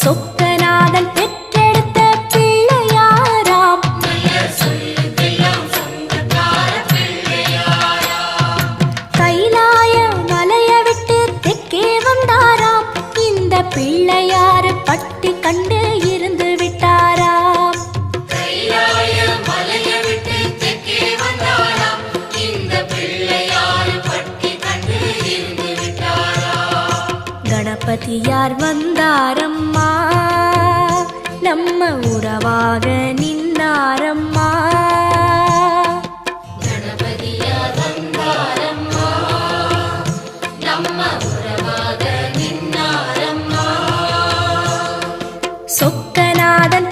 சொக்கநாதன் பெற்றெடுத்த பிள்ளையாராம். கைலாய மலைய விட்டு தெற்கே வந்தாராம். இந்த பிள்ளையாறு பட்டி கண்டு இருந்து விட்டாராம். கணபதியார் வந்தாரம்மா, நம்ம உறவாக நின்னாரம்மா. கணபதியார் வந்தாரம்மா, நம்ம உறவாக நின்னாரம்மா. சொக்கநாதன்